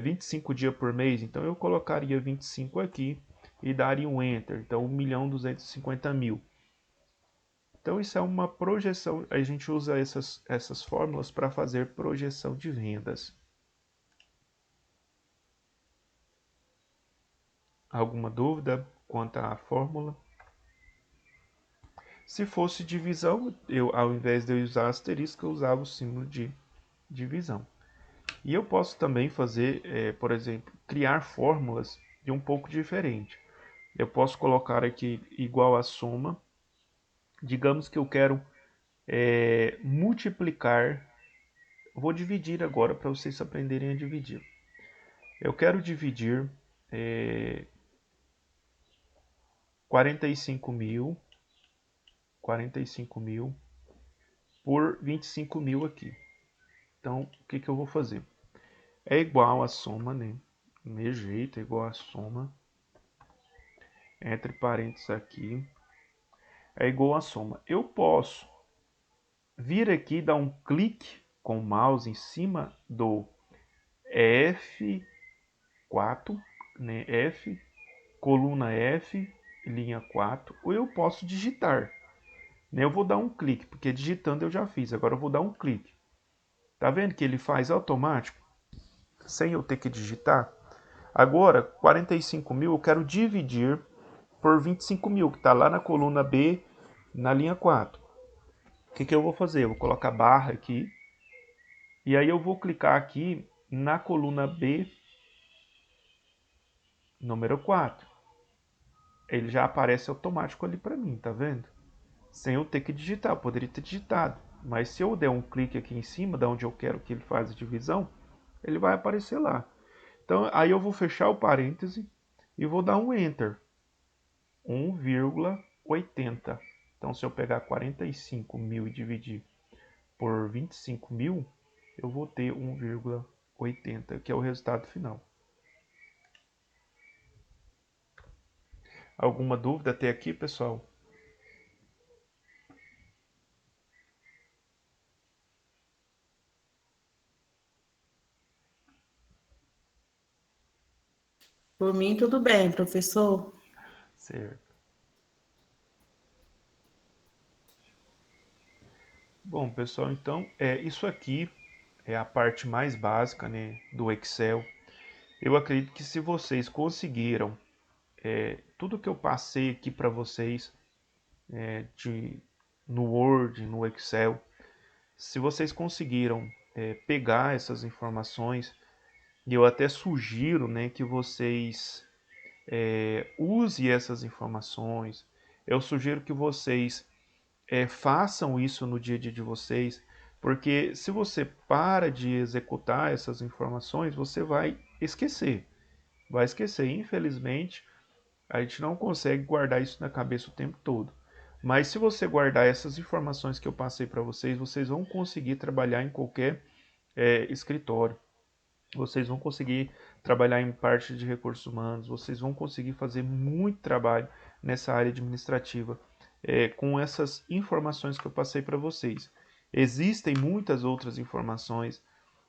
25 dias por mês, então eu colocaria 25 aqui e daria um Enter, então 1.250.000. Então isso é uma projeção, a gente usa essas fórmulas para fazer projeção de vendas. Alguma dúvida quanto à fórmula? Se fosse divisão, ao invés de eu usar asterisco, eu usava o símbolo de divisão. E eu posso também fazer, por exemplo, criar fórmulas de um pouco diferente. Eu posso colocar aqui igual a soma. Digamos que eu quero multiplicar. Vou dividir agora para vocês aprenderem a dividir. Eu quero dividir 45 mil 45 mil por 25 mil aqui. Então, o que eu vou fazer? É igual a soma, né? Do mesmo jeito, é igual a soma. Entre parênteses aqui. É igual a soma. Eu posso vir aqui e dar um clique com o mouse em cima do F4, né? F, coluna F, linha 4. Ou eu posso digitar. Eu vou dar um clique, porque digitando eu já fiz. Agora eu vou dar um clique. Tá vendo que ele faz automático? Sem eu ter que digitar. Agora, 45 mil eu quero dividir por 25 mil, que está lá na coluna B, na linha 4. O que eu vou fazer? Eu vou colocar barra aqui. E aí eu vou clicar aqui na coluna B, número 4. Ele já aparece automático ali para mim, tá vendo? Sem eu ter que digitar, eu poderia ter digitado. Mas se eu der um clique aqui em cima, da onde eu quero que ele faça a divisão, ele vai aparecer lá. Então, aí eu vou fechar o parêntese e vou dar um Enter. 1,80. Então, se eu pegar 45 mil e dividir por 25 mil, eu vou ter 1,80, que é o resultado final. Alguma dúvida até aqui, pessoal? Por mim, tudo bem, professor. Certo. Bom, pessoal, então isso aqui é a parte mais básica, né, do Excel. Eu acredito que se vocês conseguiram tudo que eu passei aqui para vocês no Word, no Excel, se vocês conseguiram pegar essas informações, e eu até sugiro, né, que vocês usem essas informações. Eu sugiro que vocês façam isso no dia a dia de vocês, porque se você para de executar essas informações, você vai esquecer. Vai esquecer. Infelizmente, a gente não consegue guardar isso na cabeça o tempo todo. Mas se você guardar essas informações que eu passei para vocês, vocês vão conseguir trabalhar em qualquer escritório. Vocês vão conseguir trabalhar em parte de recursos humanos, vocês vão conseguir fazer muito trabalho nessa área administrativa com essas informações que eu passei para vocês. Existem muitas outras informações,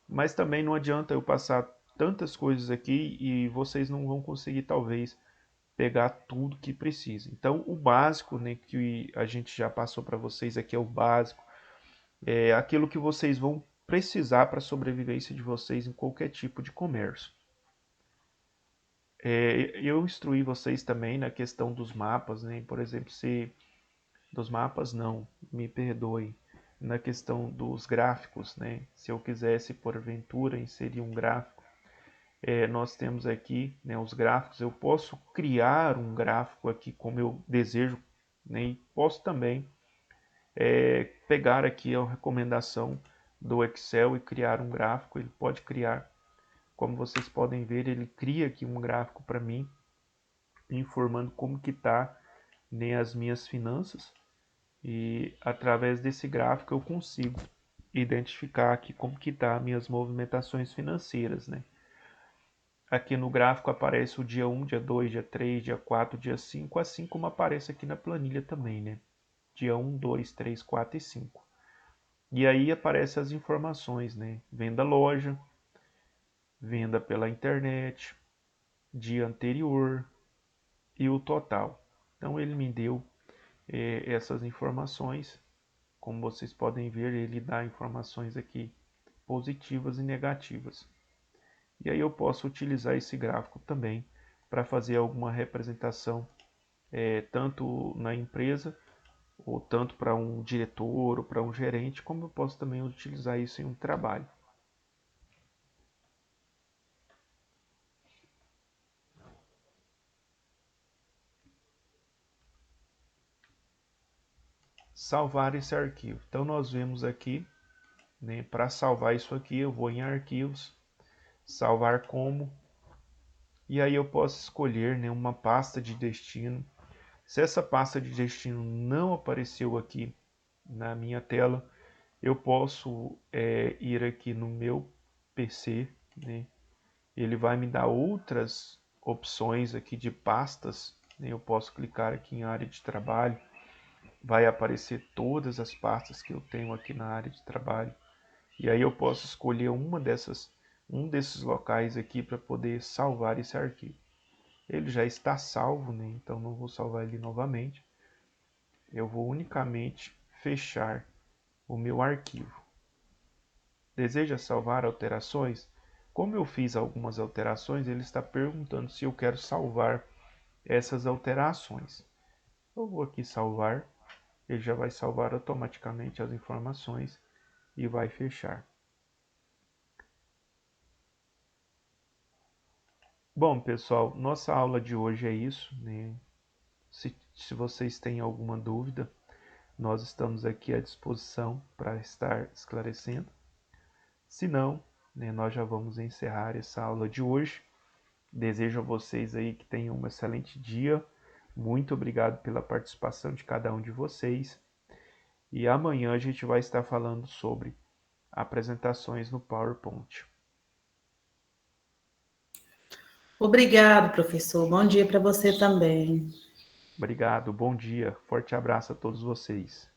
mas também não adianta eu passar tantas coisas aqui e vocês não vão conseguir, talvez, pegar tudo que precisa. Então, o básico, né, que a gente já passou para vocês aqui é o básico, é aquilo que vocês vão precisar para a sobrevivência de vocês em qualquer tipo de comércio. Eu instruí vocês também na questão dos mapas, né? Por exemplo, se dos mapas não, me perdoe, na questão dos gráficos, né? Se eu quisesse porventura inserir um gráfico, nós temos aqui, né, os gráficos. Eu posso criar um gráfico aqui como eu desejo, né? E posso também pegar aqui a recomendação do Excel e criar um gráfico. Ele pode criar, como vocês podem ver, ele cria aqui um gráfico para mim, informando como que está, né, as minhas finanças, e através desse gráfico eu consigo identificar aqui como que está as minhas movimentações financeiras, né? Aqui no gráfico aparece o dia 1, dia 2, dia 3, dia 4, dia 5, assim como aparece aqui na planilha também, né? Dia 1, 2, 3, 4 e 5. E aí aparecem as informações, né? Venda loja, venda pela internet, dia anterior e o total. Então ele me deu essas informações. Como vocês podem ver, ele dá informações aqui positivas e negativas. E aí eu posso utilizar esse gráfico também para fazer alguma representação, tanto na empresa, ou tanto para um diretor, ou para um gerente, como eu posso também utilizar isso em um trabalho. Salvar esse arquivo. Então nós vemos aqui, né, para salvar isso aqui, eu vou em arquivos, salvar como, e aí eu posso escolher, né, uma pasta de destino. Se essa pasta de destino não apareceu aqui na minha tela, eu posso ir aqui no meu PC, né? Ele vai me dar outras opções aqui de pastas, né? Eu posso clicar aqui em área de trabalho, vai aparecer todas as pastas que eu tenho aqui na área de trabalho. E aí eu posso escolher um desses locais aqui para poder salvar esse arquivo. Ele já está salvo, né? Então não vou salvar ele novamente. Eu vou unicamente fechar o meu arquivo. Deseja salvar alterações? Como eu fiz algumas alterações, ele está perguntando se eu quero salvar essas alterações. Eu vou aqui salvar, ele já vai salvar automaticamente as informações e vai fechar. Bom, pessoal, nossa aula de hoje é isso, né? Se vocês têm alguma dúvida, nós estamos aqui à disposição para estar esclarecendo. Se não, né, nós já vamos encerrar essa aula de hoje. Desejo a vocês aí que tenham um excelente dia. Muito obrigado pela participação de cada um de vocês. E amanhã a gente vai estar falando sobre apresentações no PowerPoint. Obrigado, professor. Bom dia para você também. Obrigado, bom dia, forte abraço a todos vocês.